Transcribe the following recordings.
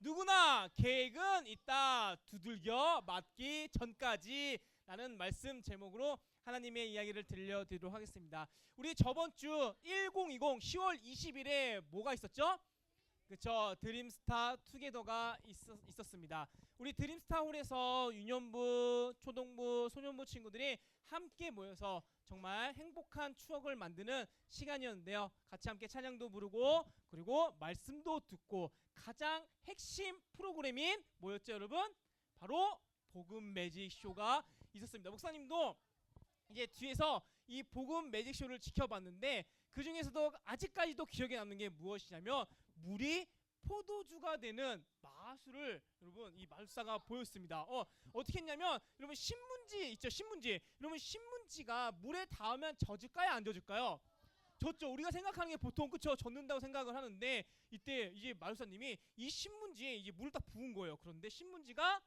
누구나 계획은 있다. 두들겨 맞기 전까지 라는 말씀 제목으로 하나님의 이야기를 들려드리도록 하겠습니다. 우리 저번 주 1020 10월 20일에 뭐가 있었죠? 그쵸, 드림스타 투게더가 있었습니다. 우리 드림스타 홀에서 유년부, 초동부, 소년부 친구들이 함께 모여서 정말 행복한 추억을 만드는 시간이었는데요. 같이 함께 찬양도 부르고 그리고 말씀도 듣고 가장 핵심 프로그램인 뭐였죠, 여러분? 바로 복음 매직쇼가 있었습니다. 목사님도 이제 뒤에서 이 복음 매직쇼를 지켜봤는데 그 중에서도 아직까지도 기억에 남는 게 무엇이냐면 물이 포도주가 되는 마술을 여러분 이 마술사가 보였습니다. 어떻게 했냐면 여러분 신문지 있죠, 신문지. 여러분 신문지가 물에 닿으면 젖을까요, 안 젖을까요? 젖죠. 우리가 생각하는 게 보통 그쵸, 젖는다고 생각을 하는데 이때 이제 마술사님이 이 신문지에 이제 물을 딱 부은 거예요. 그런데 신문지가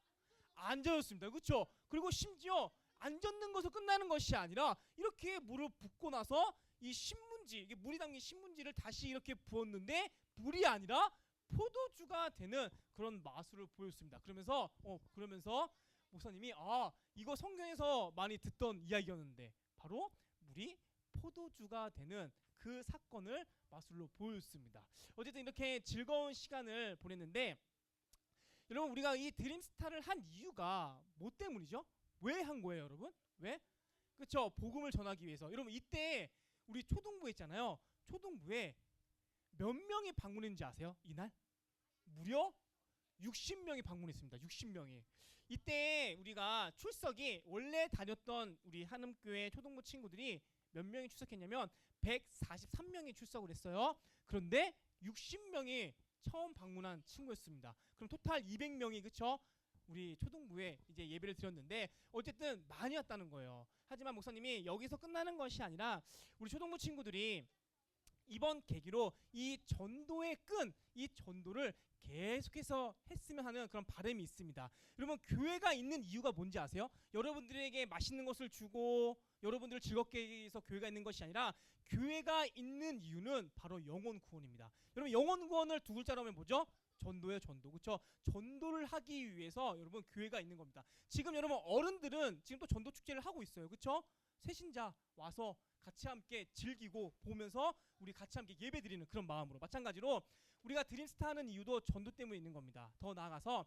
안 젖었습니다. 그쵸? 그리고 심지어 안 젖는 것으로 끝나는 것이 아니라 이렇게 물을 붓고 나서 이 신문지, 이게 물이 담긴 신문지를 다시 이렇게 부었는데 물이 아니라 포도주가 되는 그런 마술을 보였습니다. 그러면서 목사님이 이거 성경에서 많이 듣던 이야기였는데 바로 물이 포도주가 되는 그 사건을 마술로 보였습니다. 어쨌든 이렇게 즐거운 시간을 보냈는데 여러분 우리가 이 드림스타를 한 이유가 뭐 때문이죠? 왜 한 거예요, 여러분? 왜? 그쵸, 복음을 전하기 위해서. 여러분 이때 우리 초동부에 있잖아요. 초동부에 몇 명이 방문했는지 아세요? 이날? 무려 60명이 방문했습니다. 60명이. 이때 우리가 출석이 원래 다녔던 우리 한음교회 초동부 친구들이 몇 명이 출석했냐면 143명이 출석을 했어요. 그런데 60명이 처음 방문한 친구였습니다. 그럼 토탈 200명이 그쵸? 우리 초동부에 이제 예배를 드렸는데 어쨌든 많이 왔다는 거예요. 하지만 목사님이 여기서 끝나는 것이 아니라 우리 초동부 친구들이 이번 계기로 이 전도의 끈, 이 전도를 계속해서 했으면 하는 그런 바람이 있습니다. 여러분 교회가 있는 이유가 뭔지 아세요? 여러분들에게 맛있는 것을 주고 여러분들을 즐겁게 해서 교회가 있는 것이 아니라 교회가 있는 이유는 바로 영혼 구원입니다. 여러분 영혼 구원을 두 글자로 하면 뭐죠? 전도예요, 전도. 그렇죠? 전도를 하기 위해서 여러분 교회가 있는 겁니다. 지금 여러분 어른들은 지금 또 전도 축제를 하고 있어요. 그렇죠? 새신자 와서 같이 함께 즐기고 보면서 우리 같이 함께 예배드리는 그런 마음으로 마찬가지로 우리가 드림스타 하는 이유도 전도 때문에 있는 겁니다. 더 나아가서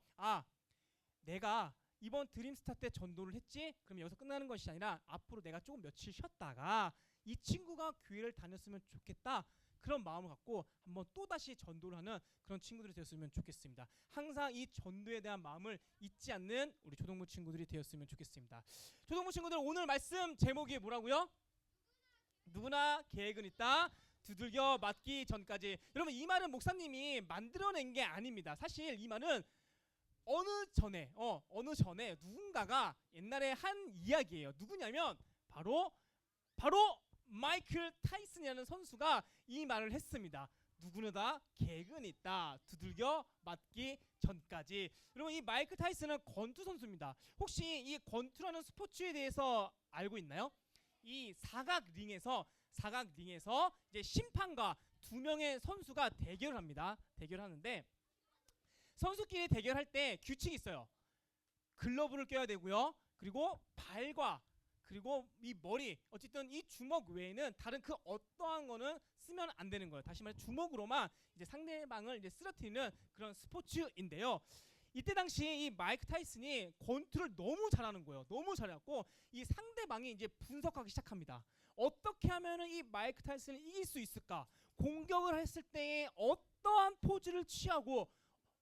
내가 이번 드림스타 때 전도를 했지? 그럼 여기서 끝나는 것이 아니라 앞으로 내가 조금 며칠 쉬었다가 이 친구가 교회를 다녔으면 좋겠다. 그런 마음을 갖고 한번 또다시 전도를 하는 그런 친구들이 되었으면 좋겠습니다. 항상 이 전도에 대한 마음을 잊지 않는 우리 초동부 친구들이 되었으면 좋겠습니다. 초동부 친구들 오늘 말씀 제목이 뭐라고요? 누구나 계획은 있다. 두들겨 맞기 전까지. 여러분 이 말은 목사님이 만들어낸 게 아닙니다. 사실 이 말은 어느 전에 누군가가 옛날에 한 이야기예요. 누구냐면 바로 마이클 타이슨이라는 선수가 이 말을 했습니다. 누구나 다 계획은 있다. 두들겨 맞기 전까지. 여러분 이 마이클 타이슨은 권투 선수입니다. 혹시 이 권투라는 스포츠에 대해서 알고 있나요? 이 사각링에서 이제 심판과 두 명의 선수가 대결을 합니다. 대결하는데 선수끼리 대결할 때 규칙이 있어요. 글러브를 껴야 되고요. 그리고 발과 그리고 이 머리, 어쨌든 이 주먹 외에는 다른 그 어떠한 거는 쓰면 안 되는 거예요. 다시 말해 주먹으로만 이제 상대방을 이제 쓰러뜨리는 그런 스포츠인데요. 이때 당시에 이 마이크 타이슨이 권투를 너무 잘하는 거예요. 너무 잘해갖고 이 상대방이 이제 분석하기 시작합니다. 어떻게 하면은 이 마이크 타이슨을 이길 수 있을까? 공격을 했을 때에 어떠한 포즈를 취하고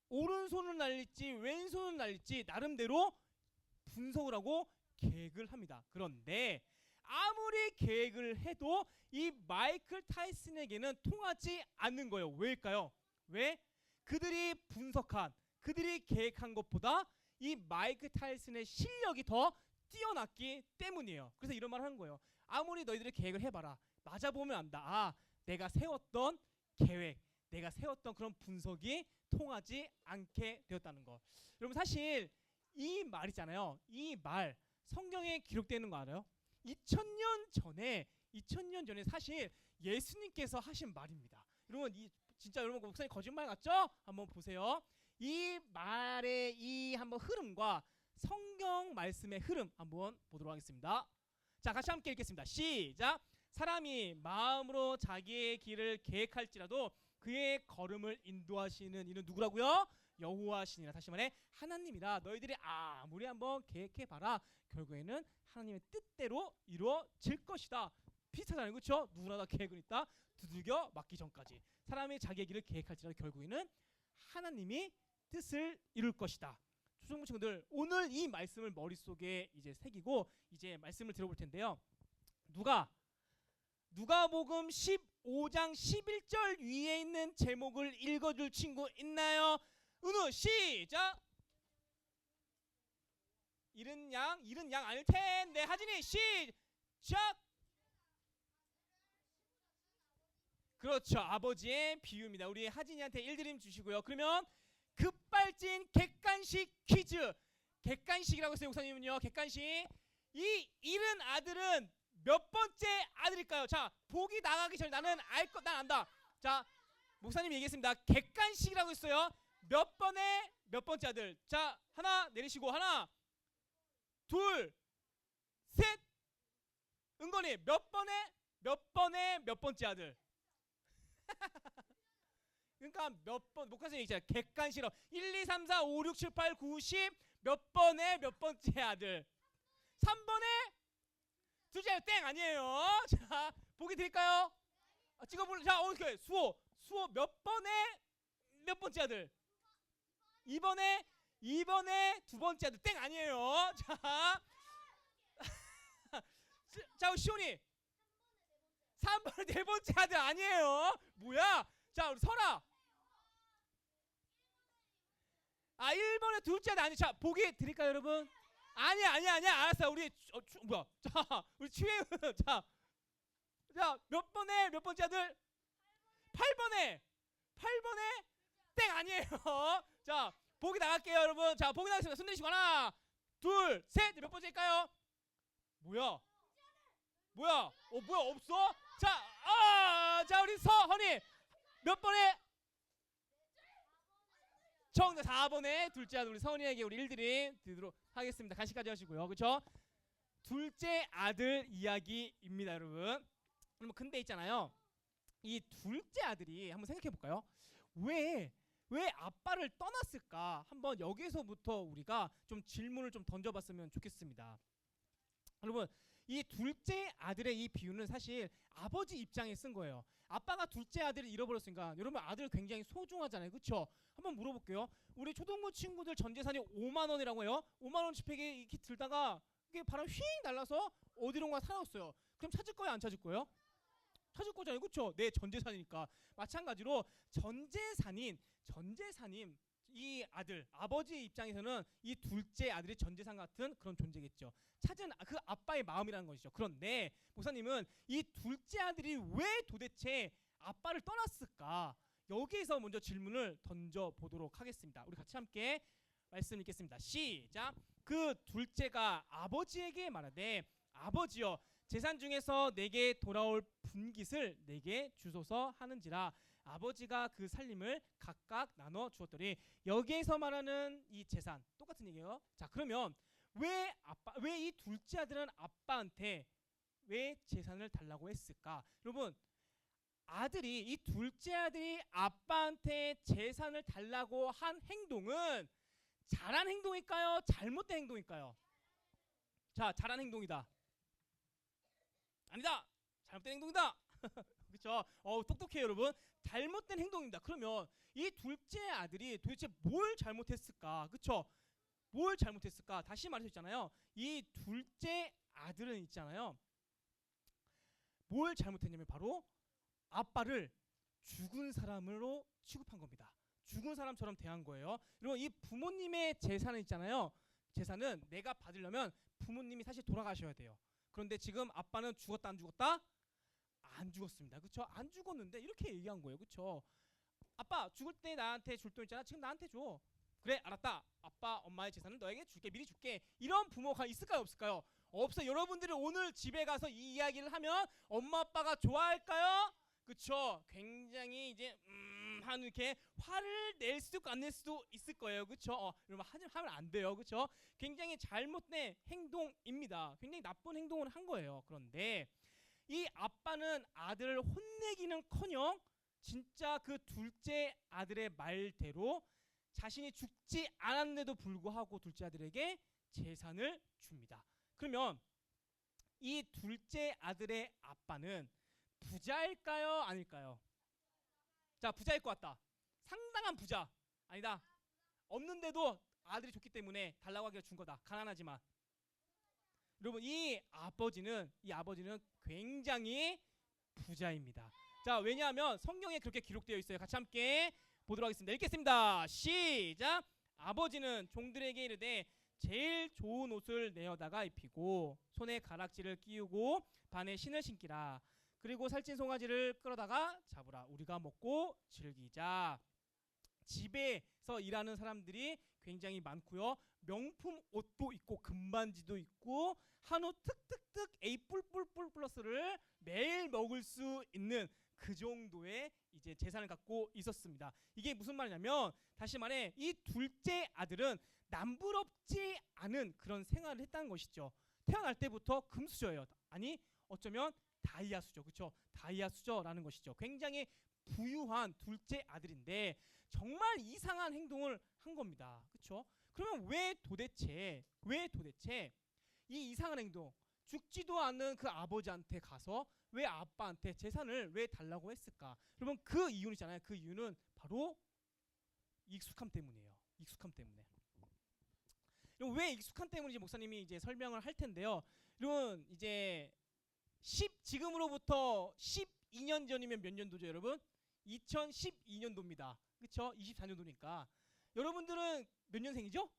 오른손을 날릴지 왼손을 날릴지 나름대로 분석을 하고 계획을 합니다. 그런데 아무리 계획을 해도 이 마이클 타이슨에게는 통하지 않는 거예요. 왜일까요? 왜? 그들이 분석한, 그들이 계획한 것보다 이 마이클 타이슨의 실력이 더 뛰어났기 때문이에요. 그래서 이런 말을 하는 거예요. 아무리 너희들이 계획을 해봐라. 맞아보면 안다. 아, 내가 세웠던 계획, 내가 세웠던 그런 분석이 통하지 않게 되었다는 거. 여러분 사실 이 말이잖아요. 이 말 성경에 기록되는 거 알아요? 2000년 전에 사실 예수님께서 하신 말입니다. 여러분 이 진짜 여러분 목사님 거짓말 같죠? 한번 보세요. 이 말의 이 한번 흐름과 성경 말씀의 흐름 한번 보도록 하겠습니다. 자, 같이 함께 읽겠습니다. 시작. 사람이 마음으로 자기의 길을 계획할지라도 그의 걸음을 인도하시는 이는 누구라고요? 여호와시니라. 다시 말해 하나님이라. 너희들이 아무리 한번 계획해봐라. 결국에는 하나님의 뜻대로 이루어질 것이다. 비슷하잖아요, 그렇죠? 누구나 다 계획은 있다. 두들겨 맞기 전까지. 사람이 자기의 길을 계획할지라도 결국에는 하나님이 뜻을 이룰 것이다. 초중고 친구들, 오늘 이 말씀을 머릿속에 이제 새기고 이제 말씀을 들어볼 텐데요. 누가복음 15장 11절 위에 있는 제목을 읽어줄 친구 있나요? 은우 시작. 잃은 양 아닐 텐데. 하진이 시작. 그렇죠. 아버지의 비유입니다. 우리 하진이한테 일드림 주시고요. 그러면 급발진 객관식 퀴즈. 객관식이라고 했어요, 목사님은요. 객관식. 이 잃은 아들은 몇 번째 아들일까요? 자, 보기 나가기 전에 난 안다. 자, 목사님 얘기했습니다. 객관식이라고 했어요. 몇 번째 아들. 자, 하나 내리시고 하나, 둘, 셋. 은건이 몇 번째 아들. 그러니까 몇 번 목사님 얘기잖아요. 객관식으로 1, 2, 3, 4, 5, 6, 7, 8, 9, 10 몇 번째 아들. 3번에 둘째 땡 아니에요. 자, 보기 드릴까요? 찍어볼. 자, 오케이. 수호 몇 번째 아들. 2번에 두 번째 아들. 땡 아니에요. 자, 자, 시온이 3번에 네 번째 아들 아니에요. 뭐야? 자, 우리 설아. 1번에 둘째 아들 아니. 자, 보기 드릴까요, 여러분? 아니야. 알았어. 우리 뭐야? 자, 우리 추혜은. 자, 몇 번째 아들? 8번에 땡 아니에요. 자, 보기 나갈게요, 여러분. 자, 보기 나가겠습니다. 손 내시고 하나, 둘, 셋. 몇 번째일까요? 뭐야? 뭐야? 없어? 자, 우리 서헌이 몇 번에? 정답 4번에 둘째 아들 우리 서헌이에게 우리 일드림 드리도록 하겠습니다. 간식까지 하시고요. 그렇죠? 둘째 아들 이야기입니다, 여러분. 그러면 근데 있잖아요. 이 둘째 아들이 한번 생각해 볼까요? 왜 아빠를 떠났을까? 한번 여기서부터 우리가 좀 질문을 좀 던져봤으면 좋겠습니다. 여러분, 이 둘째 아들의 이 비유는 사실 아버지 입장에 쓴 거예요. 아빠가 둘째 아들을 잃어버렸으니까 여러분 아들 굉장히 소중하잖아요, 그렇죠? 한번 물어볼게요. 우리 초등부 친구들 전 재산이 5만 원이라고 해요. 5만 원 지폐기 이렇게 들다가 이게 바람 휙 날라서 어디론가 사라졌어요. 그럼 찾을 거예요, 안 찾을 거예요? 찾을 거잖아요, 그렇죠? 내 전 재산이니까. 마찬가지로 전 재산인 이 아들, 아버지 입장에서는 이 둘째 아들이 전 재산 같은 그런 존재겠죠. 찾은 그 아빠의 마음이라는 것이죠. 그런데 목사님은 이 둘째 아들이 왜 도대체 아빠를 떠났을까? 여기에서 먼저 질문을 던져보도록 하겠습니다. 우리 같이 함께 말씀 읽겠습니다. 시작. 그 둘째가 아버지에게 말하되 아버지여 재산 중에서 내게 돌아올 분깃을 내게 주소서 하는지라. 아버지가 그 살림을 각각 나눠 주었더니 여기에서 말하는 이 재산 똑같은 얘기예요. 자, 그러면 왜 이 둘째 아들은 아빠한테 왜 재산을 달라고 했을까? 여러분, 이 둘째 아들이 아빠한테 재산을 달라고 한 행동은 잘한 행동일까요? 잘못된 행동일까요? 자, 잘한 행동이다. 아니다. 잘못된 행동이다. 그렇죠? 똑똑해요, 여러분. 잘못된 행동입니다. 그러면 이 둘째 아들이 도대체 뭘 잘못했을까? 그렇죠? 뭘 잘못했을까? 다시 말해서 있잖아요. 이 둘째 아들은 있잖아요. 뭘 잘못했냐면 바로 아빠를 죽은 사람으로 취급한 겁니다. 죽은 사람처럼 대한 거예요. 그리고 이 부모님의 재산은 있잖아요. 재산은 내가 받으려면 부모님이 사실 돌아가셔야 돼요. 그런데 지금 아빠는 죽었다 안 죽었다? 안 죽었습니다. 그렇죠? 안 죽었는데 이렇게 얘기한 거예요. 그렇죠? 아빠 죽을 때 나한테 줄 돈 있잖아. 지금 나한테 줘. 그래 알았다. 아빠 엄마의 재산은 너에게 줄게. 미리 줄게. 이런 부모가 있을까요 없을까요? 없어요. 여러분들이 오늘 집에 가서 이 이야기를 하면 엄마 아빠가 좋아할까요? 그쵸? 굉장히 이제 한 이렇게 화를 낼 수도 있고 안 낼 수도 있을 거예요. 그쵸? 여러분 하면 안 돼요. 그쵸? 굉장히 잘못된 행동입니다. 굉장히 나쁜 행동을 한 거예요. 그런데 이 아빠는 아들을 혼내기는커녕 진짜 그 둘째 아들의 말대로 자신이 죽지 않았는데도 불구하고 둘째 아들에게 재산을 줍니다. 그러면 이 둘째 아들의 아빠는 부자일까요? 아닐까요? 자, 부자일 것 같다. 상당한 부자. 아니다. 없는데도 아들이 좋기 때문에 달라고 하기가 준 거다. 가난하지만. 여러분 이 아버지는 굉장히 부자입니다. 자, 왜냐하면 성경에 그렇게 기록되어 있어요. 같이 함께 보도록 하겠습니다. 읽겠습니다. 시작. 아버지는 종들에게 이르되 제일 좋은 옷을 내어다가 입히고 손에 가락지를 끼우고 발에 신을 신기라. 그리고 살찐 송아지를 끌어다가 잡으라. 우리가 먹고 즐기자. 집에서 일하는 사람들이 굉장히 많고요. 명품 옷도 있고 금반지도 있고 한우 특특특 A 뿔뿔뿔 플러스를 매일 먹을 수 있는 그 정도의 이제 재산을 갖고 있었습니다. 이게 무슨 말이냐면 다시 말해 이 둘째 아들은 남부럽지 않은 그런 생활을 했다는 것이죠. 태어날 때부터 금수저예요. 아니 어쩌면 다이아수저. 그렇죠? 다이아수저라는 것이죠. 굉장히 부유한 둘째 아들인데 정말 이상한 행동을 한 겁니다. 그렇죠? 그러면 왜 도대체 이 이상한 행동, 죽지도 않는 그 아버지한테 가서 왜 아빠한테 재산을 왜 달라고 했을까? 여러분 그 이유는 있잖아요. 그 이유는 바로 익숙함 때문이에요. 익숙함 때문에. 여러분 왜 익숙함 때문인지 목사님이 이제 설명을 할 텐데요. 여러분 이제 지금으로부터 12년 전이면 몇 년도죠, 여러분? 2012년도입니다. 그렇죠? 24년도니까. 여러분들은 몇 년생이죠?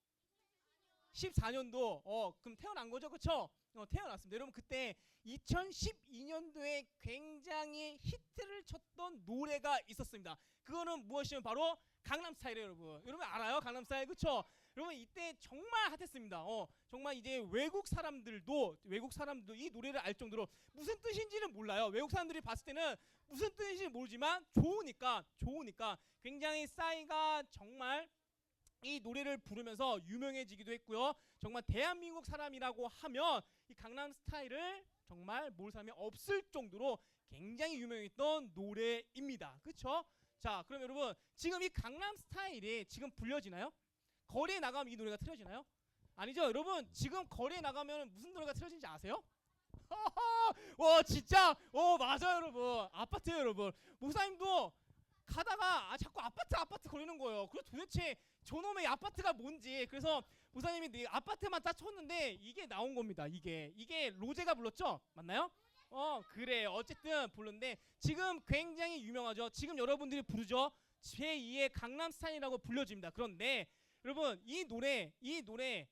14년도. 그럼 태어난 거죠, 그렇죠? 태어났습니다. 여러분 그때 2012년도에 굉장히 히트를 쳤던 노래가 있었습니다. 그거는 무엇이면 바로 강남스타일이에요, 여러분. 여러분 알아요, 강남스타일, 그렇죠? 여러분 이때 정말 핫했습니다. 정말 이제 외국 사람들도 이 노래를 알 정도로 무슨 뜻인지는 몰라요. 외국 사람들이 봤을 때는 무슨 뜻인지 모르지만 좋으니까 굉장히 싸이가 정말 이 노래를 부르면서 유명해지기도 했고요. 정말 대한민국 사람이라고 하면 이 강남스타일을 정말 모를 사람이 없을 정도로 굉장히 유명했던 노래입니다. 그렇죠? 자, 그럼 여러분 지금 이 강남스타일이 지금 불려지나요? 거리에 나가면 이 노래가 틀어지나요? 아니죠. 여러분 지금 거리에 나가면 무슨 노래가 틀어지는지 아세요? 와 진짜 맞아요 여러분. 아파트예요 여러분. 목사님도 가다가 자꾸 아파트 거리는 거예요. 그래서 도대체 저놈의 아파트가 뭔지. 그래서 목사님이 네 아파트만 딱 쳤는데 이게 나온 겁니다. 이게 로제가 불렀죠? 맞나요? 그래 어쨌든 부르는데 지금 굉장히 유명하죠. 지금 여러분들이 부르죠. 제2의 강남스타일이라고 불려집니다. 그런데 여러분 이 노래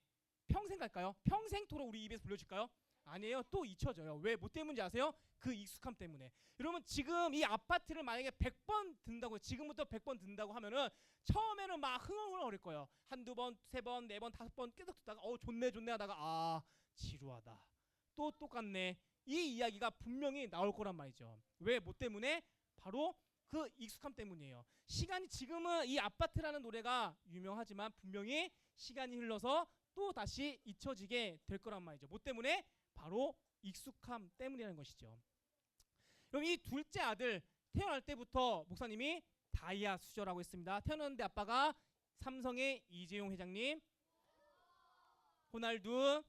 평생 갈까요? 평생토록 우리 입에서 불려질까요? 아니에요. 또 잊혀져요. 왜? 뭐 때문인지 아세요? 그 익숙함 때문에. 여러분 지금 이 아파트를 만약에 100번 듣는다고 지금부터 100번 듣는다고 하면은 처음에는 막 흥얼흥얼거릴 거예요. 한두 번, 세 번, 네 번, 다섯 번 계속 듣다가 좋네 하다가 지루하다. 또 똑같네. 이 이야기가 분명히 나올 거란 말이죠. 왜? 뭐 때문에? 바로 그 익숙함 때문이에요. 시간이 지금은 이 아파트라는 노래가 유명하지만 분명히 시간이 흘러서 또 다시 잊혀지게 될 거란 말이죠. 뭐 때문에? 바로 익숙함 때문이라는 것이죠. 그럼 이 둘째 아들 태어날 때부터 목사님이 다이아 수저라고 했습니다. 태어났는데 아빠가 삼성의 이재용 회장님, 호날두,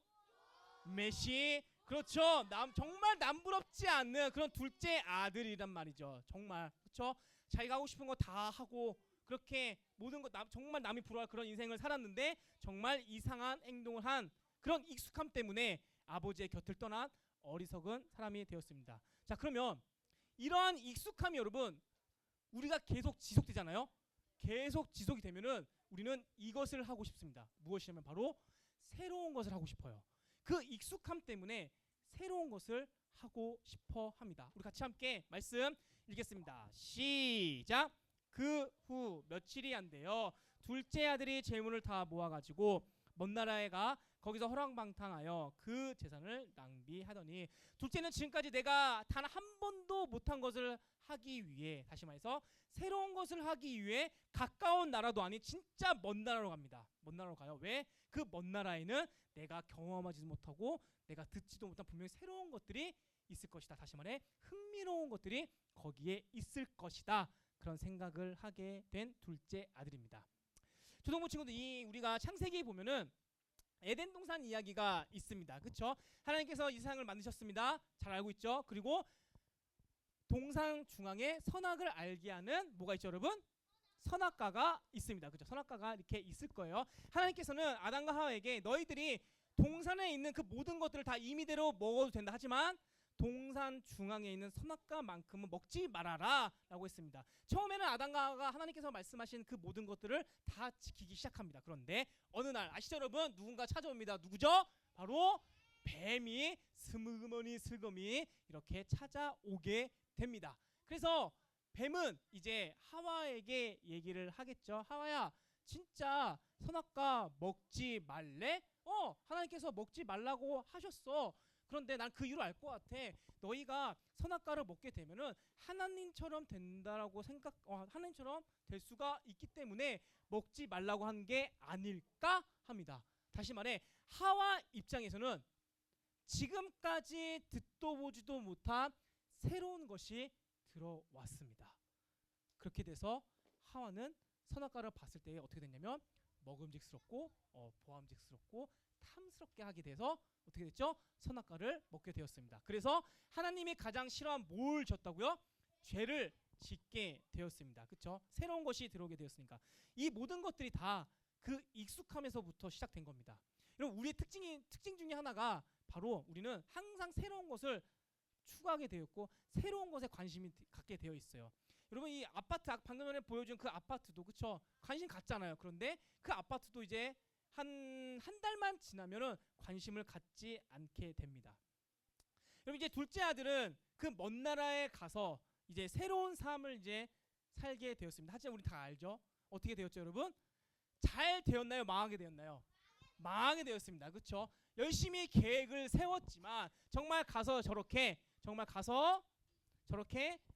메시, 그렇죠. 정말 남부럽지 않는 그런 둘째 아들이란 말이죠. 정말 그렇죠. 자기가 하고 싶은 거 다 하고 그렇게 모든 거 정말 남이 부러워할 그런 인생을 살았는데 정말 이상한 행동을 한 그런 익숙함 때문에 아버지의 곁을 떠난 어리석은 사람이 되었습니다. 자, 그러면 이러한 익숙함이 여러분 우리가 계속 지속되잖아요. 계속 지속이 되면은 우리는 이것을 하고 싶습니다. 무엇이냐면 바로 새로운 것을 하고 싶어요. 그 익숙함 때문에 새로운 것을 하고 싶어 합니다. 우리 같이 함께 말씀 읽겠습니다. 시작. 그 후 며칠이 안 돼요. 둘째 아들이 재물을 다 모아가지고 먼 나라에 가 거기서 허랑방탕하여 그 재산을 낭비하더니 둘째는 지금까지 내가 단 한 번도 못한 것을 하기 위해, 다시 말해서 새로운 것을 하기 위해 가까운 나라도 아닌 진짜 먼 나라로 갑니다. 먼 나라로 가요. 왜? 그 먼 나라에는 내가 경험하지도 못하고 내가 듣지도 못한 분명히 새로운 것들이 있을 것이다. 다시 말해 흥미로운 것들이 거기에 있을 것이다. 그런 생각을 하게 된 둘째 아들입니다. 초등부 친구들, 이 우리가 창세기에 보면은 에덴 동산 이야기가 있습니다. 그렇죠? 하나님께서 이 세상을 만드셨습니다. 잘 알고 있죠? 그리고 동상 중앙에 선악을 알게 하는 뭐가 있죠, 여러분? 선악과가 있습니다. 그렇죠? 선악과가 이렇게 있을 거예요. 하나님께서는 아담과 하와에게 너희들이 동산에 있는 그 모든 것들을 다 임의대로 먹어도 된다. 하지만 동산 중앙에 있는 선악과만큼은 먹지 말아라 라고 했습니다. 처음에는 아담과 하와가 하나님께서 말씀하신 그 모든 것들을 다 지키기 시작합니다. 그런데 어느 날 아시죠 여러분? 누군가 찾아옵니다. 누구죠? 바로 뱀이 스무그머니 슬그머니 이렇게 찾아오게 됩니다. 그래서 뱀은 이제 하와에게 얘기를 하겠죠. 하와야, 진짜 선악과 먹지 말래? 하나님께서 먹지 말라고 하셨어. 그런데 난 그 이유를 알 것 같아. 너희가 선악과를 먹게 되면은 하나님처럼 된다라고 하나님처럼 될 수가 있기 때문에 먹지 말라고 한 게 아닐까 합니다. 다시 말해 하와 입장에서는 지금까지 듣도 보지도 못한 새로운 것이 들어왔습니다. 그렇게 돼서 하와는 선악과를 봤을 때 어떻게 됐냐면 먹음직스럽고 보암직스럽고 탐스럽게 하게 돼서 어떻게 됐죠? 선악과를 먹게 되었습니다. 그래서 하나님이 가장 싫어한 뭘 졌다고요? 죄를 짓게 되었습니다. 그렇죠? 새로운 것이 들어오게 되었으니까 이 모든 것들이 다 그 익숙함에서부터 시작된 겁니다. 여러분, 우리의 특징 중에 하나가 바로 우리는 항상 새로운 것을 추구하게 되었고 새로운 것에 관심이 갖게 되어 있어요. 여러분, 이 아파트 방금 전에 보여준 그 아파트도 그쵸? 관심 갖잖아요. 그런데 그 아파트도 이제 한 달만 지나면은 관심을 갖지 않게 됩니다. 여러분, 이제 둘째 아들은 그 먼 나라에 가서 이제 새로운 삶을 이제 살게 되었습니다. 하지만 우리 다 알죠? 어떻게 되었죠, 여러분? 잘 되었나요? 망하게 되었나요? 망하게 되었습니다. 그렇죠? 열심히 계획을 세웠지만 정말 가서 저렇게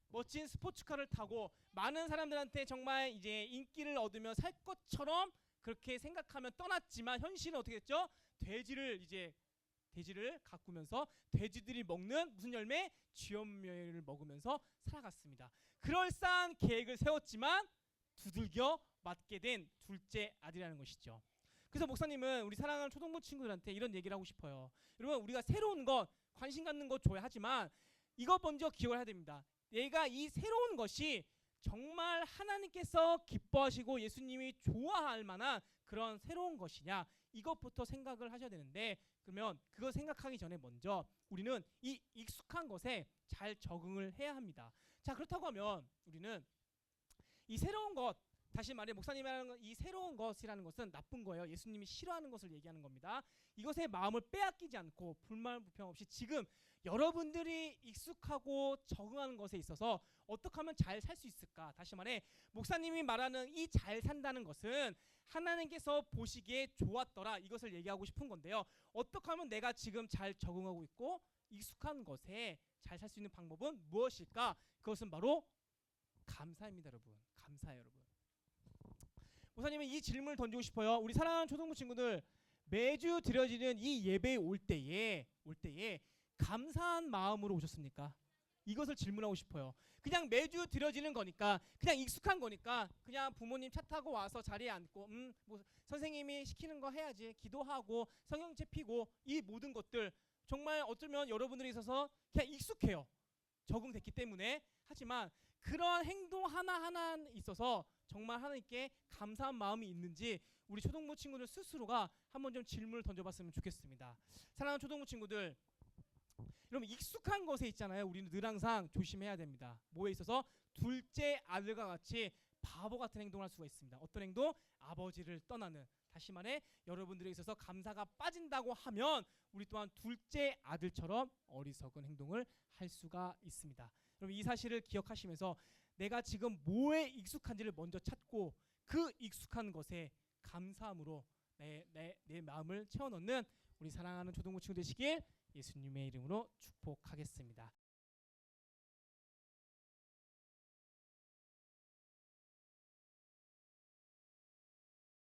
멋진 스포츠카를 타고 많은 사람들한테 정말 이제 인기를 얻으며 살 것처럼 그렇게 생각하면 떠났지만 현실은 어떻게 됐죠? 돼지를 가꾸면서 돼지들이 먹는 무슨 열매? 쥐염매를 먹으면서 살아갔습니다. 그럴싸한 계획을 세웠지만 두들겨 맞게 된 둘째 아들이라는 것이죠. 그래서 목사님은 우리 사랑하는 초등부 친구들한테 이런 얘기를 하고 싶어요. 여러분, 우리가 새로운 것, 관심 갖는 것 좋아야 하지만 이거 먼저 기억을 해야 됩니다. 내가 이 새로운 것이 정말 하나님께서 기뻐하시고 예수님이 좋아할 만한 그런 새로운 것이냐, 이것부터 생각을 하셔야 되는데, 그러면 그거 생각하기 전에 먼저 우리는 이 익숙한 것에 잘 적응을 해야 합니다. 자, 그렇다고 하면 우리는 이 새로운 것, 다시 말해 목사님이 하는 이 새로운 것이라는 것은 나쁜 거예요. 예수님이 싫어하는 것을 얘기하는 겁니다. 이것에 마음을 빼앗기지 않고 불만 불평 없이 지금 여러분들이 익숙하고 적응하는 것에 있어서 어떻게 하면 잘 살 수 있을까? 다시 말해 목사님이 말하는 이 잘 산다는 것은 하나님께서 보시기에 좋았더라, 이것을 얘기하고 싶은 건데요. 어떻게 하면 내가 지금 잘 적응하고 있고 익숙한 것에 잘 살 수 있는 방법은 무엇일까? 그것은 바로 감사입니다, 여러분. 감사해요, 여러분. 목사님은 이 질문을 던지고 싶어요. 우리 사랑하는 초등부 친구들, 매주 드려지는 이 예배에 올 때에 감사한 마음으로 오셨습니까? 이것을 질문하고 싶어요. 그냥 매주 드려지는 거니까, 그냥 익숙한 거니까, 그냥 부모님 차 타고 와서 자리에 앉고 뭐 선생님이 시키는 거 해야지, 기도하고 성경책 피고, 이 모든 것들 정말 어쩌면 여러분들이 있어서 그냥 익숙해요. 적응됐기 때문에. 하지만 그러한 행동 하나하나 있어서 정말 하나님께 감사한 마음이 있는지 우리 초등부 친구들 스스로가 한번 좀 질문을 던져봤으면 좋겠습니다. 사랑하는 초등부 친구들, 여러분 익숙한 것에 있잖아요. 우리는 늘 항상 조심해야 됩니다. 뭐에 있어서? 둘째 아들과 같이 바보 같은 행동을 할 수가 있습니다. 어떤 행동? 아버지를 떠나는. 다시 말해 여러분들에 있어서 감사가 빠진다고 하면 우리 또한 둘째 아들처럼 어리석은 행동을 할 수가 있습니다. 여러분 이 사실을 기억하시면서 내가 지금 뭐에 익숙한지를 먼저 찾고 그 익숙한 것에 감사함으로 내 마음을 채워넣는 우리 사랑하는 초등부 친구 되시길 예수님의 이름으로 축복하겠습니다.